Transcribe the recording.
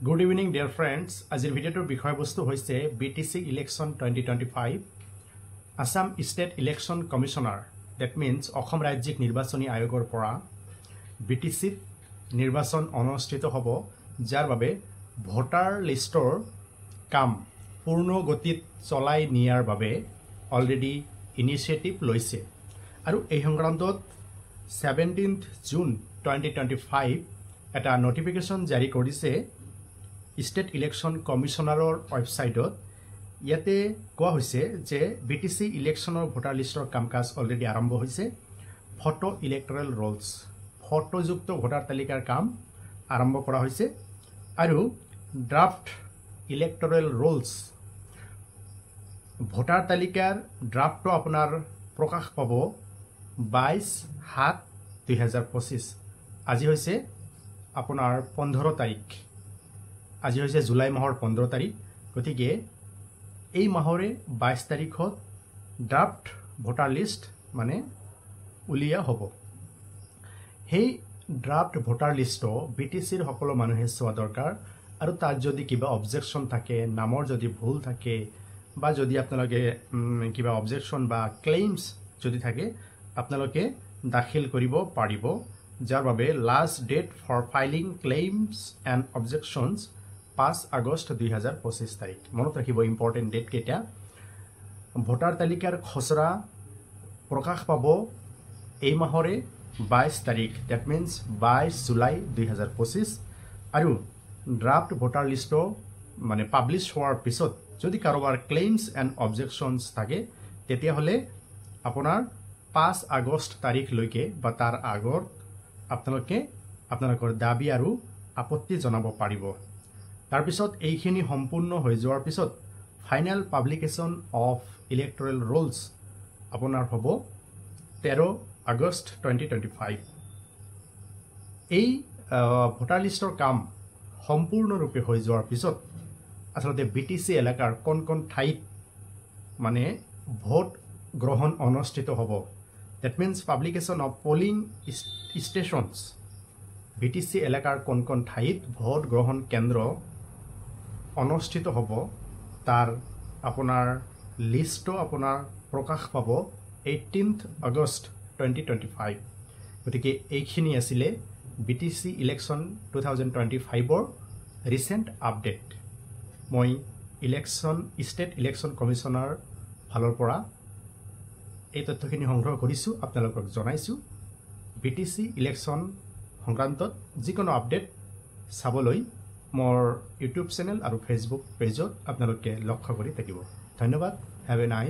Good evening, dear friends. Azir video বিষয়বস্তু হৈছে BTC election 2025 Assam State Election Commissioner, that means Assam ৰাজ্যিক নিৰ্বাচনী আয়োগৰ পৰা BTC নিৰ্বাচন অনুষ্ঠিত হ'ব, যাৰ বাবে ভোটাৰ লিষ্টৰ কাম পূৰ্ণ গতিত চলাই নিয়াৰ বাবে অলৰেডি ইনিচিয়েটিভ লৈছে আৰু এই সংক্ৰান্তত 17th June 2025 এটা নোটিফিকেশন জাৰি কৰিছে State Election Commissioner website-ত। ইয়াতে কোৱা হৈছে যে BTC ইলেকশনৰ ভোটাৰ লিষ্টৰ কামকাজ অলৰেডি আৰম্ভ হৈছে। ফটো ইলেক্টৰেল ৰোলছ ফটোযুক্ত ভোটাৰ তালিকাৰ কাম আৰম্ভ কৰা হৈছে আৰু ড্ৰাফট ইলেক্টৰেল ৰোলছ ভোটাৰ তালিকাৰ ড্ৰাফটটো আপোনাৰ প্ৰকাশ পাব 22/7/2025। আজি হৈছে আপোনাৰ 15 তাৰিখ। আজি হৈছে জুলাই মাহৰ 15 তাৰিখ। গতিকে এই মাহৰে 22 তাৰিখত ড্ৰাফট ভোটাৰ লিষ্ট মানে উলিয়া হ'ব। সেই ড্ৰাফট ভোটাৰ লিষ্টটো BTCৰ সকলো মানুহে চোৱা দৰকাৰ আৰু তাত যদি কিবা অবজেকশন থাকে, নামৰ যদি ভুল থাকে বা যদি আপোনালোকে কিবা অবজেকশন বা ক্লেইমছ যদি থাকে আপোনালোকে দাখিল কৰিব পাৰিব, যাৰ বাবে last date for filing claims and objections 5 August 2025 তাৰিখ। মনত ৰাখিব ইম্পৰ্টেণ্ট ডেট কেইটা। ভোটাৰ তালিকাৰ খচৰা প্ৰকাশ পাব এই মাহৰে 22 তাৰিখ, ডেট মিনছ 22 জুলাই 2025 আৰু ড্ৰাফট ভোটাৰ লিষ্টটো মানে পাব্লিছ হোৱাৰ পিছত যদি কাৰোবাৰ ক্লেইমছ এণ্ড অবজেকশনছ থাকে তেতিয়াহ'লে আপোনাৰ 5 আগষ্ট তাৰিখলৈকে বা তাৰ আগত আপোনালোকে আপোনালোকৰ দাবী আৰু আপত্তি জনাব পাৰিব। তাৰপিছত এইখিনি সম্পূৰ্ণ হৈ যোৱাৰ পিছত final publication of electoral Rolls আপোনাৰ হ'ব 13 আগষ্ট 2025। এই ভোটাৰ লিষ্টৰ কাম সম্পূৰ্ণৰূপে হৈ যোৱাৰ পিছত আচলতে BTC এলেকাৰ কোন কোন ঠাইত মানে ভোট গ্ৰহণ অনুষ্ঠিত হ'ব, that means publication of polling stations BTC এলেকাৰ কোন কোন ঠাইত ভোট গ্ৰহণ কেন্দ্ৰ অনুষ্ঠিত হ'ব তাৰ আপোনাৰ লিষ্টটো আপোনাৰ প্ৰকাশ পাব 18th আগষ্ট 2025। গতিকে এইখিনি আছিলে BTC ইলেকশ্যন 2025ৰ ৰিচেণ্ট আপডেট। মই ষ্টেট ইলেকশ্যন কমিশ্যনাৰ ফালৰ পৰা এই তথ্যখিনি সংগ্ৰহ কৰিছোঁ, আপোনালোকক জনাইছোঁ। BTC ইলেকশ্যন সংক্ৰান্তত যিকোনো আপডেট চাবলৈ মোৰ ইউটিউব চেনেল আৰু ফেচবুক পেজত আপোনালোকে লক্ষ্য কৰি থাকিব। ধন্যবাদ। Have a nice